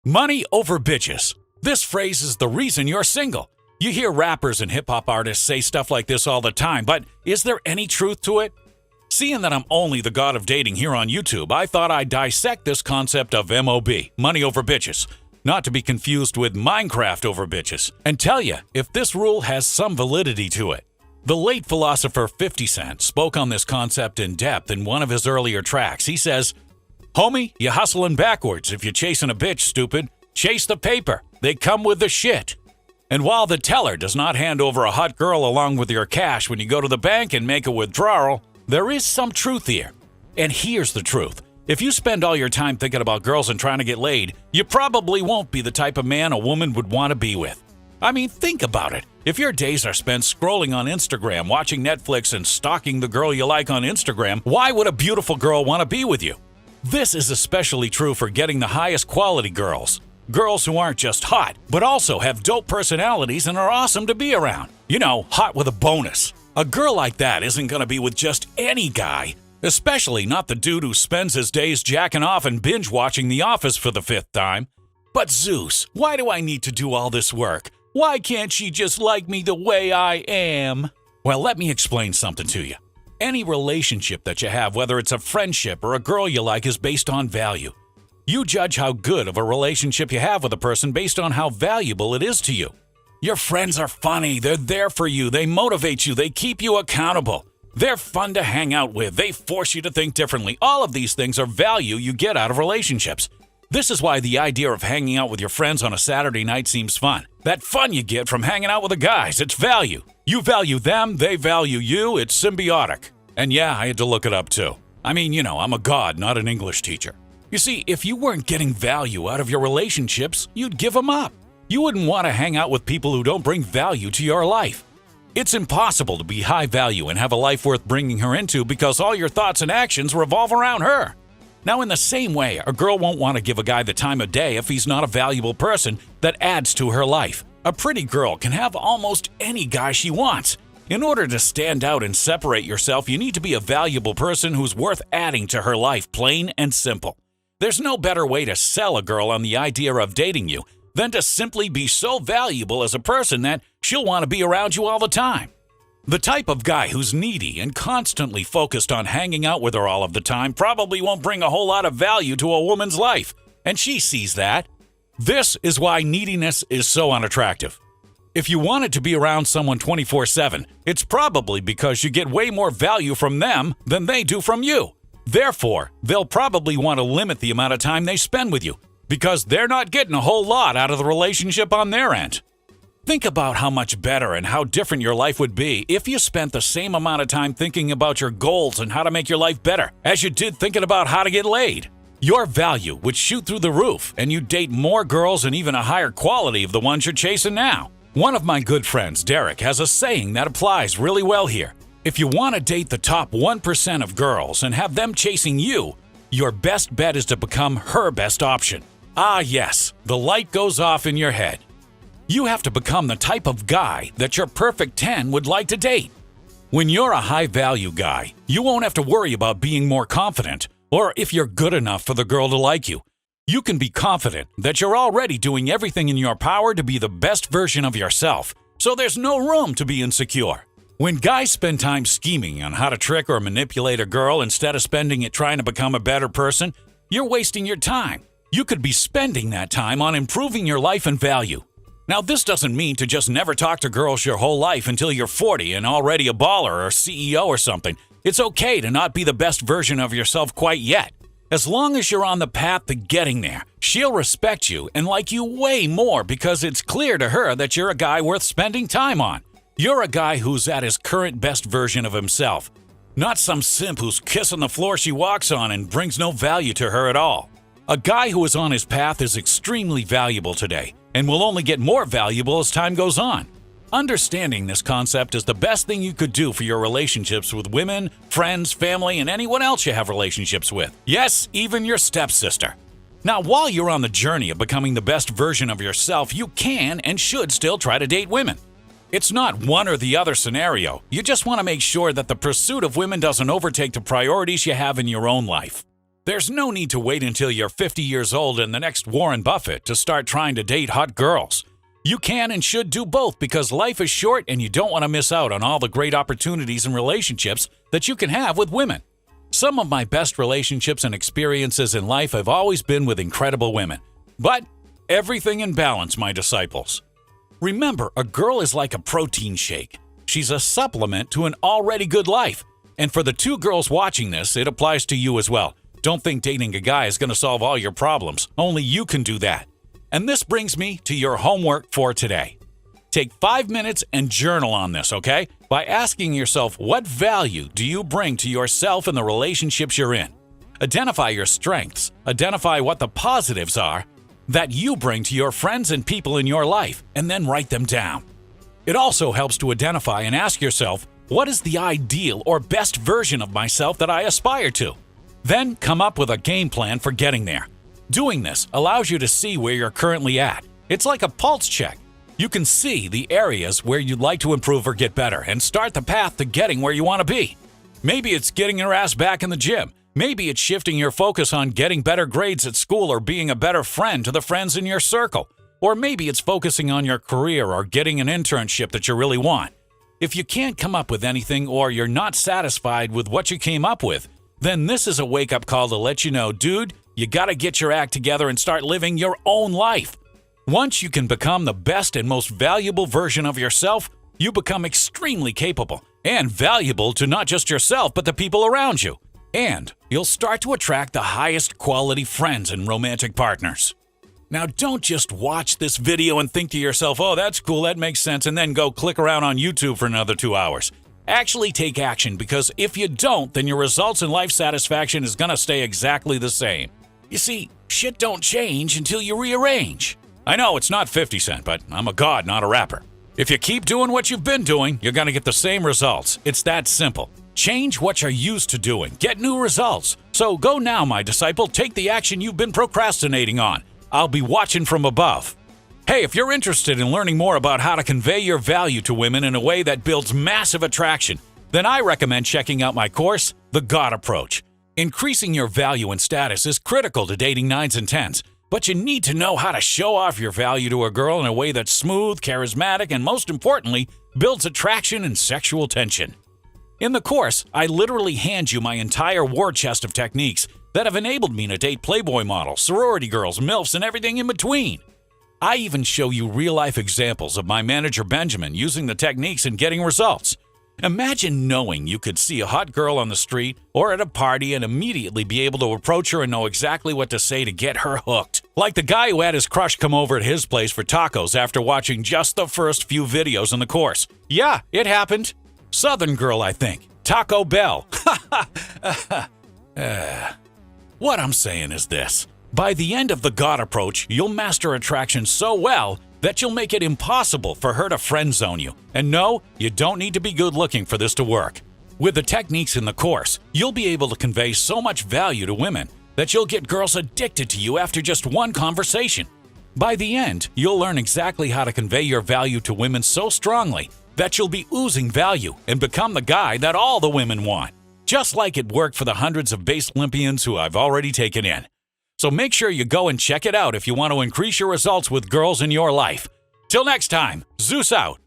Money over bitches. This phrase is the reason you're single. You hear rappers and hip-hop artists say stuff like this all the time, but is there any truth to it? Seeing that I'm only the god of dating here on YouTube, I thought I'd dissect this concept of MOB, money over bitches, not to be confused with Minecraft over bitches, and tell you if this rule has some validity to it. The late philosopher 50 Cent spoke on this concept in depth in one of his earlier tracks. He says, "Homie, you hustling backwards if you're chasing a bitch, stupid. Chase the paper. They come with the shit." And while the teller does not hand over a hot girl along with your cash when you go to the bank and make a withdrawal, there is some truth here. And here's the truth. If you spend all your time thinking about girls and trying to get laid, you probably won't be the type of man a woman would want to be with. I mean, think about it. If your days are spent scrolling on Instagram, watching Netflix, and stalking the girl you like on Instagram, why would a beautiful girl want to be with you? This is especially true for getting the highest quality girls. Girls who aren't just hot, but also have dope personalities and are awesome to be around. You know, hot with a bonus. A girl like that isn't going to be with just any guy, especially not the dude who spends his days jacking off and binge-watching The Office for the 5th time. But Zeus, why do I need to do all this work? Why can't she just like me the way I am? Well, let me explain something to you. Any relationship that you have, whether it's a friendship or a girl you like, is based on value. You judge how good of a relationship you have with a person based on how valuable it is to you. Your friends are funny, they're there for you, they motivate you, they keep you accountable. They're fun to hang out with, they force you to think differently. All of these things are value you get out of relationships. This is why the idea of hanging out with your friends on a Saturday night seems fun. That fun you get from hanging out with the guys, it's value. You value them, they value you, it's symbiotic. And yeah, I had to look it up too. I mean, you know, I'm a god, not an English teacher. You see, if you weren't getting value out of your relationships, you'd give them up. You wouldn't want to hang out with people who don't bring value to your life. It's impossible to be high value and have a life worth bringing her into because all your thoughts and actions revolve around her. Now, in the same way, a girl won't want to give a guy the time of day if he's not a valuable person that adds to her life. A pretty girl can have almost any guy she wants. In order to stand out and separate yourself, you need to be a valuable person who's worth adding to her life, plain and simple. There's no better way to sell a girl on the idea of dating you than to simply be so valuable as a person that she'll want to be around you all the time. The type of guy who's needy and constantly focused on hanging out with her all of the time probably won't bring a whole lot of value to a woman's life, and she sees that. This is why neediness is so unattractive. If you wanted to be around someone 24/7, it's probably because you get way more value from them than they do from you. Therefore, they'll probably want to limit the amount of time they spend with you because they're not getting a whole lot out of the relationship on their end. Think about how much better and how different your life would be if you spent the same amount of time thinking about your goals and how to make your life better as you did thinking about how to get laid. Your value would shoot through the roof and you'd date more girls and even a higher quality of the ones you're chasing now. One of my good friends, Derek, has a saying that applies really well here. If you want to date the top 1% of girls and have them chasing you, your best bet is to become her best option. Ah yes, the light goes off in your head. You have to become the type of guy that your perfect 10 would like to date. When you're a high-value guy, you won't have to worry about being more confident or if you're good enough for the girl to like you. You can be confident that you're already doing everything in your power to be the best version of yourself, so there's no room to be insecure. When guys spend time scheming on how to trick or manipulate a girl instead of spending it trying to become a better person, you're wasting your time. You could be spending that time on improving your life and value. Now, this doesn't mean to just never talk to girls your whole life until you're 40 and already a baller or CEO or something. It's okay to not be the best version of yourself quite yet. As long as you're on the path to getting there, she'll respect you and like you way more because it's clear to her that you're a guy worth spending time on. You're a guy who's at his current best version of himself, not some simp who's kissing the floor she walks on and brings no value to her at all. A guy who is on his path is extremely valuable today and will only get more valuable as time goes on. Understanding this concept is the best thing you could do for your relationships with women, friends, family, and anyone else you have relationships with. Yes, even your stepsister. Now, while you're on the journey of becoming the best version of yourself, you can and should still try to date women. It's not one or the other scenario. You just want to make sure that the pursuit of women doesn't overtake the priorities you have in your own life. There's no need to wait until you're 50 years old and the next Warren Buffett to start trying to date hot girls. You can and should do both because life is short and you don't want to miss out on all the great opportunities and relationships that you can have with women. Some of my best relationships and experiences in life have always been with incredible women. But everything in balance, my disciples. Remember, a girl is like a protein shake. She's a supplement to an already good life. And for the 2 girls watching this, it applies to you as well. Don't think dating a guy is going to solve all your problems. Only you can do that. And this brings me to your homework for today. Take 5 minutes and journal on this, okay? By asking yourself, what value do you bring to yourself and the relationships you're in? Identify your strengths. Identify what the positives are that you bring to your friends and people in your life, and then write them down. It also helps to identify and ask yourself, what is the ideal or best version of myself that I aspire to? Then come up with a game plan for getting there. Doing this allows you to see where you're currently at. It's like a pulse check. You can see the areas where you'd like to improve or get better and start the path to getting where you want to be. Maybe it's getting your ass back in the gym. Maybe it's shifting your focus on getting better grades at school or being a better friend to the friends in your circle. Or maybe it's focusing on your career or getting an internship that you really want. If you can't come up with anything or you're not satisfied with what you came up with, then this is a wake-up call to let you know, dude, you gotta get your act together and start living your own life. Once you can become the best and most valuable version of yourself, you become extremely capable and valuable to not just yourself, but the people around you. And you'll start to attract the highest quality friends and romantic partners. Now, don't just watch this video and think to yourself, oh, that's cool, that makes sense, and then go click around on YouTube for another 2 hours. Actually take action, because if you don't, then your results and life satisfaction is going to stay exactly the same. You see, shit don't change until you rearrange. I know it's not 50 Cent, but I'm a god, not a rapper. If you keep doing what you've been doing, you're going to get the same results. It's that simple. Change what you're used to doing. Get new results. So go now, my disciple. Take the action you've been procrastinating on. I'll be watching from above. Hey, if you're interested in learning more about how to convey your value to women in a way that builds massive attraction, then I recommend checking out my course, The God Approach. Increasing your value and status is critical to dating 9s and 10s, but you need to know how to show off your value to a girl in a way that's smooth, charismatic, and most importantly, builds attraction and sexual tension. In the course, I literally hand you my entire war chest of techniques that have enabled me to date Playboy models, sorority girls, MILFs, and everything in between. I even show you real-life examples of my manager Benjamin using the techniques and getting results. Imagine knowing you could see a hot girl on the street or at a party and immediately be able to approach her and know exactly what to say to get her hooked. Like the guy who had his crush come over at his place for tacos after watching just the first few videos in the course. Yeah, it happened. Southern girl, I think. Taco Bell. What I'm saying is this. By the end of the God Approach, you'll master attraction so well that you'll make it impossible for her to friend zone you. And no, you don't need to be good looking for this to work. With the techniques in the course, you'll be able to convey so much value to women that you'll get girls addicted to you after just one conversation. By the end, you'll learn exactly how to convey your value to women so strongly that you'll be oozing value and become the guy that all the women want. Just like it worked for the hundreds of base Olympians who I've already taken in. So make sure you go and check it out if you want to increase your results with girls in your life. Till next time, Zeus out.